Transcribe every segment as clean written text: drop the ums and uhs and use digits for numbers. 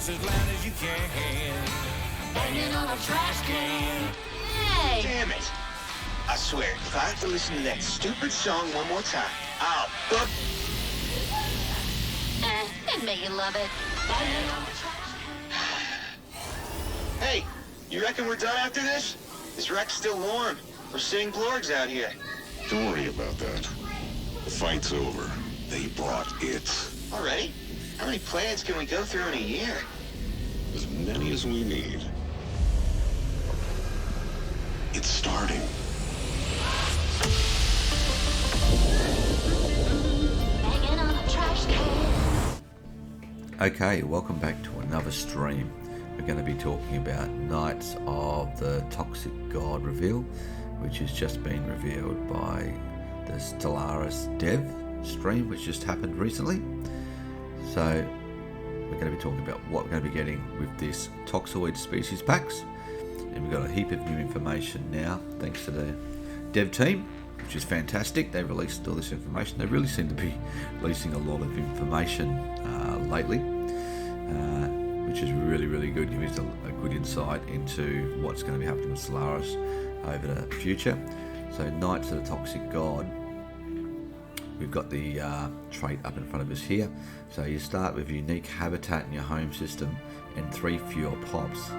just as loud as you can. Banging on a trash can. Hey! Damn it. I swear, if I have to listen to that stupid song one more time, I'll fuck. Didn't make you love it. Banging on a trash can. Hey, you reckon we're done after this? This wreck's still warm. We're sitting blorgs out here. Don't worry about that. The fight's over. They brought it. Already? How many planets can we go through in a year? As many as we need. It's starting. Banging on a trash can. Okay, welcome back to another stream. We're going to be talking about Knights of the Toxic God reveal, which has just been revealed by the Stellaris dev stream, which just happened recently. So we're going to be talking about what we're going to be getting with this Toxoid species packs, and we've got a heap of new information now thanks to the dev team, which is fantastic. They released all this information. They really seem to be releasing a lot of information lately, which is really good. Gives us a good insight into what's going to be happening with Stellaris over the future. So Knights of the Toxic God, we've got the trait up in front of us here. So you start with unique habitat in your home system and 3 fewer pops.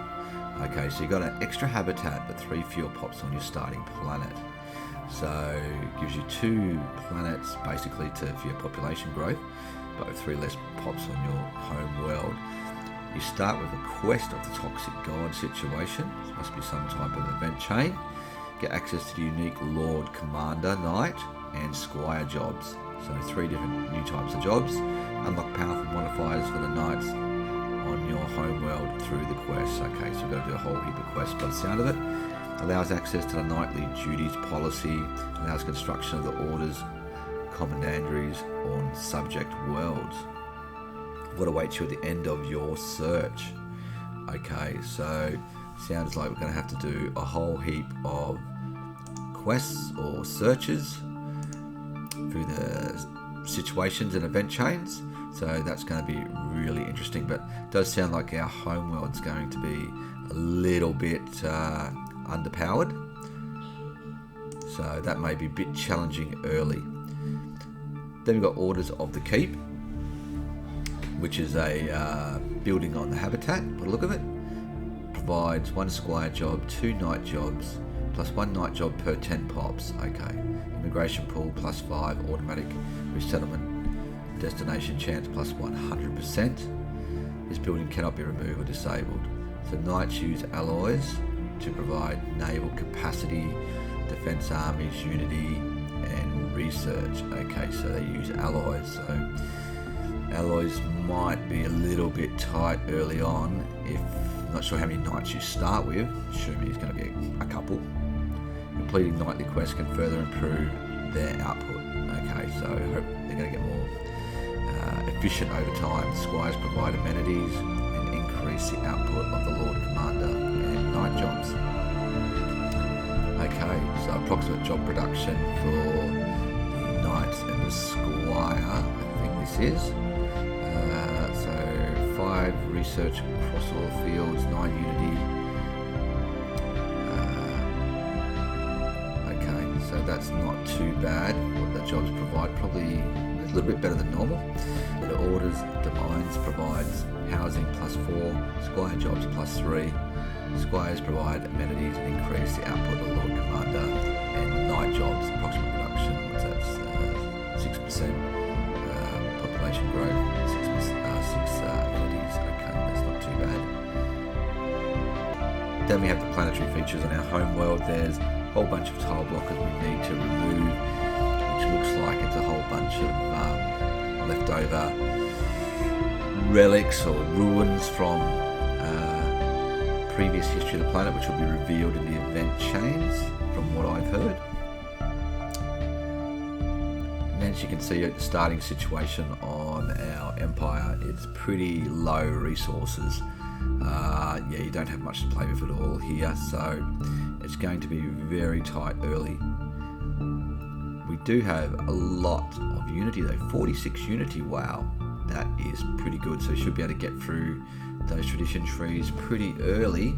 Okay, so you got an extra habitat but 3 fewer pops on your starting planet. So it gives you 2 planets basically for your population growth, but with 3 less pops on your home world. You start with a quest of the Toxic God situation. This must be some type of event chain. Get access to the unique Lord Commander Knight and Squire jobs. So 3 different new types of jobs. Unlock powerful modifiers for the Knights on your home world through the quests. Okay, so we've got to do a whole heap of quests by the sound of it. Allows access to the nightly duties policy. Allows construction of the orders, commanderies on subject worlds. What awaits you at the end of your search? Okay, so sounds like we're going to have to do a whole heap of quests or searches through the situations and event chains. So that's going to be really interesting, but it does sound like our home world's going to be a little bit underpowered. So that may be a bit challenging early. Then we've got Orders of the Keep, which is a building on the habitat, by the look of it. Provides 1 Squire job, 2 Knight jobs, plus 1 Knight job per 10 pops. Okay. Immigration pool plus 5, automatic resettlement destination chance plus 100%. This building cannot be removed or disabled. So Knights use alloys to provide naval capacity, defense armies, unity, and research. Okay, so they use alloys. So alloys might be a little bit tight early on. If not sure how many Knights you start with, assuming it's going to be a couple. Completing nightly quests can further improve their output. Okay, so I hope they're going to get more efficient over time. Squires provide amenities and increase the output of the Lord Commander and Knight jobs. Okay, so approximate job production for the Knights and the Squire, I think this is. So 5 research across all fields, 9 unity. Okay, so that's not too bad. What the jobs provide, probably a little bit better than normal. The Orders Domains provides housing plus 4, Squire jobs plus 3. Squires provide amenities and increase the output of the Lord Commander and Knight jobs. Approximate production, what's that? 6% population growth, 6 amenities. Okay, that's not too bad. Then we have the planetary features in our home world. There's a whole bunch of tile blockers we need to remove, which looks like it's a whole bunch of leftover relics or ruins from previous history of the planet, which will be revealed in the event chains, from what I've heard. And as you can see at the starting situation on our empire, it's pretty low resources. Yeah, you don't have much to play with at all here, so it's going to be very tight early. We do have a lot of unity though, 46 unity, wow. that is pretty good. So you should be able to get through those tradition trees pretty early.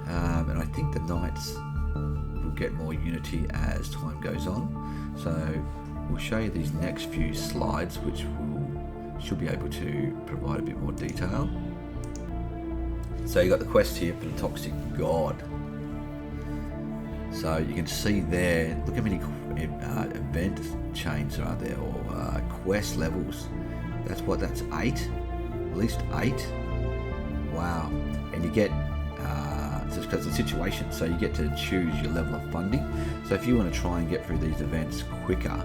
And I think the knights will get more unity as time goes on. So we'll show you these next few slides, which should be able to provide a bit more detail. So you got the quest here for the Toxic God. So you can see there, look how many event chains are there, or quest levels. That's 8, at least 8. Wow. And you get just because of the situation, so you get to choose your level of funding. So if you want to try and get through these events quicker,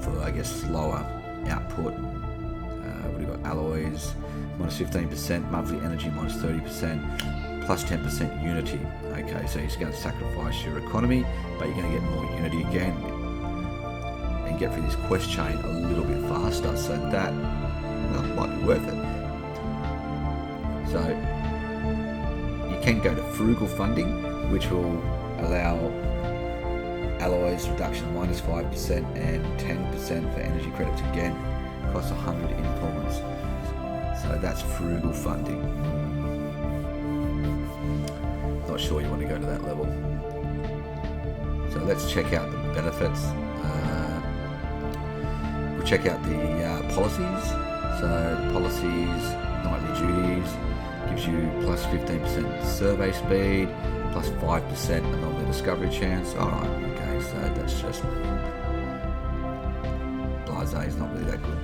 for I guess slower output, what do you got? Alloys minus 15%, monthly energy minus 30%, plus 10% unity. Okay, so you're just going to sacrifice your economy, but you're going to get more unity again and get through this quest chain a little bit faster. So that might be worth it. So you can go to frugal funding, which will allow alloys reduction minus 5% and 10% for energy credits again, costs 100 influence. So that's frugal funding. Not sure you want to go to that level. So let's check out the benefits. We'll check out the policies. So the policies, nightly duties, gives you plus 15% survey speed, plus 5% anomaly discovery chance. Alright, okay, so that's just blase, is not really that good.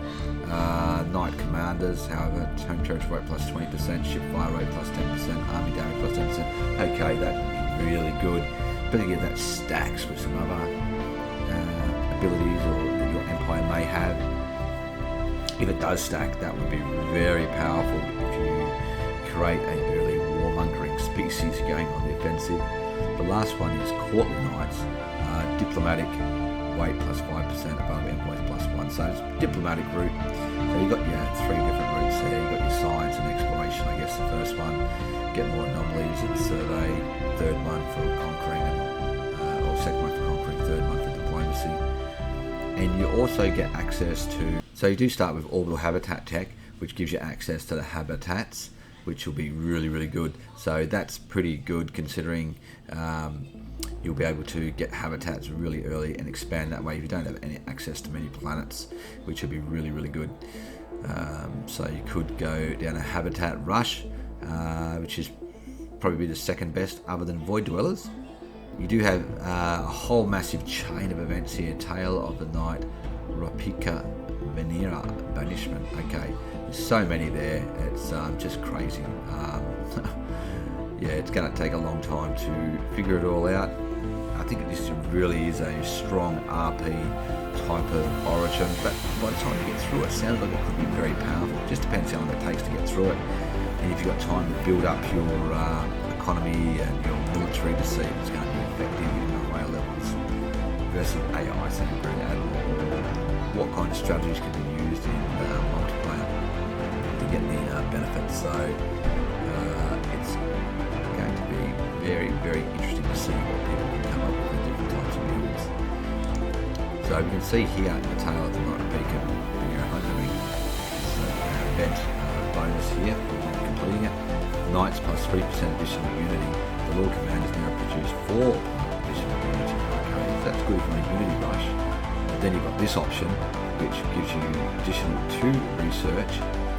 Knight commanders, however, home territory rate plus 20%, ship fire rate plus 10%, army damage plus 10%. Okay, that's really good. But again, that stacks with some other abilities or that your empire may have. If it does stack, that would be very powerful if you create an early warmongering species going on the offensive. The last one is courtly knights, diplomatic weight plus 5%, above endpoints plus 1. So it's diplomatic route. So you've got your 3 different routes there. You've got your science and exploration, I guess the first one, get more anomalies and survey, third one for conquering, or second one for conquering, third one for diplomacy. And you also get access to, so you do start with orbital habitat tech, which gives you access to the habitats, which will be really, really good. So that's pretty good considering you'll be able to get habitats really early and expand that way if you don't have any access to many planets, which would be really, really good. So you could go down a habitat rush, which is probably the second best other than void dwellers. You do have a whole massive chain of events here. Tale of the Night, Rapika Venera, Banishment. Okay, there's so many there, it's just crazy. Yeah, it's going to take a long time to figure it all out. I think this really is a strong RP type of origin, but by the time you get through it, it sounds like it could be very powerful. It just depends how long it takes to get through it, and if you've got time to build up your economy and your military to see if it's going to be effective in the higher levels versus AI. So you bring out what kind of strategies can be used in multiplayer to get the benefits. So it's going to be very, very interesting to see what people can come up with different types of builds. So we can see here in the Tale of the Night Beacon, event bonus here for completing it. Knights plus 3% additional unity. The Lord Commanders now produce 4 additional unity. Okay, so that's good for a unity rush. But then you've got this option, which gives you additional 2 research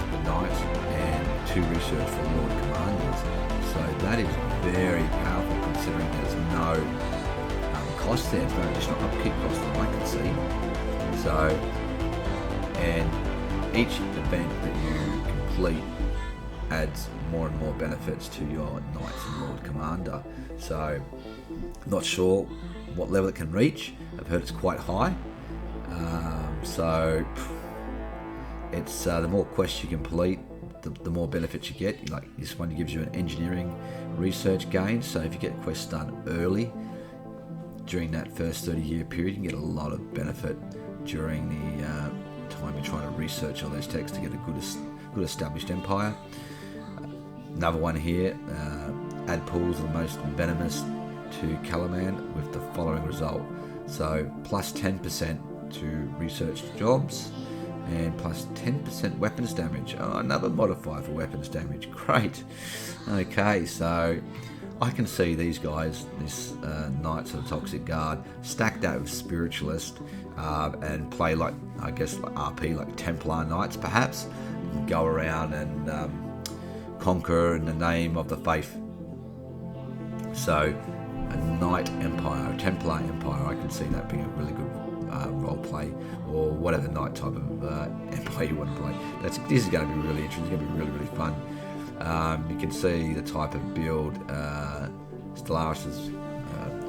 for Knights and 2 research for Lord Commanders. So that is very powerful considering there's no cost there, no additional upkeep cost that I can see. So, and each event that you complete adds more and more benefits to your Knights and Lord Commander. So, not sure what level it can reach. I've heard it's quite high. So, it's the more quests you complete, the more benefits you get. Like this one gives you an engineering research gain. So if you get quests done early during that first 30-year period, you can get a lot of benefit during the time you're trying to research all those techs to get a good established empire. Another one here, add pools of the most venomous to Calaman with the following result. So plus 10% to research jobs, and plus 10% weapons damage. Oh, another modifier for weapons damage. Great. Okay, so I can see these guys, this Knights of the Toxic Guard, stacked out with Spiritualist and play like, I guess, like RP, like Templar Knights perhaps. Go around and conquer in the name of the faith. So a Knight Empire, a Templar Empire, I can see that being a really good role play, or whatever Knight type of empire you want to play. This is going to be really interesting. It's going to be really, really fun. You can see the type of build Stellaris'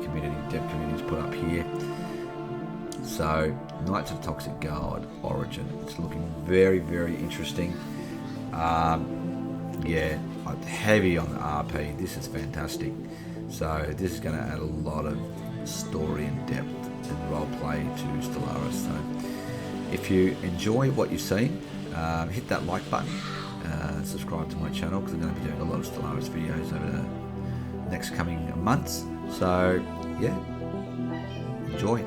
community, dev communities put up here. So Knights of Toxic Guard Origin. It's looking very, very interesting. Yeah, heavy on the RP. This is fantastic. So this is going to add a lot of story and depth and role play to Stellaris. So if you enjoy what you see, hit that like button, subscribe to my channel, because I'm going to be doing a lot of Stellaris videos over the next coming months. So yeah, enjoy.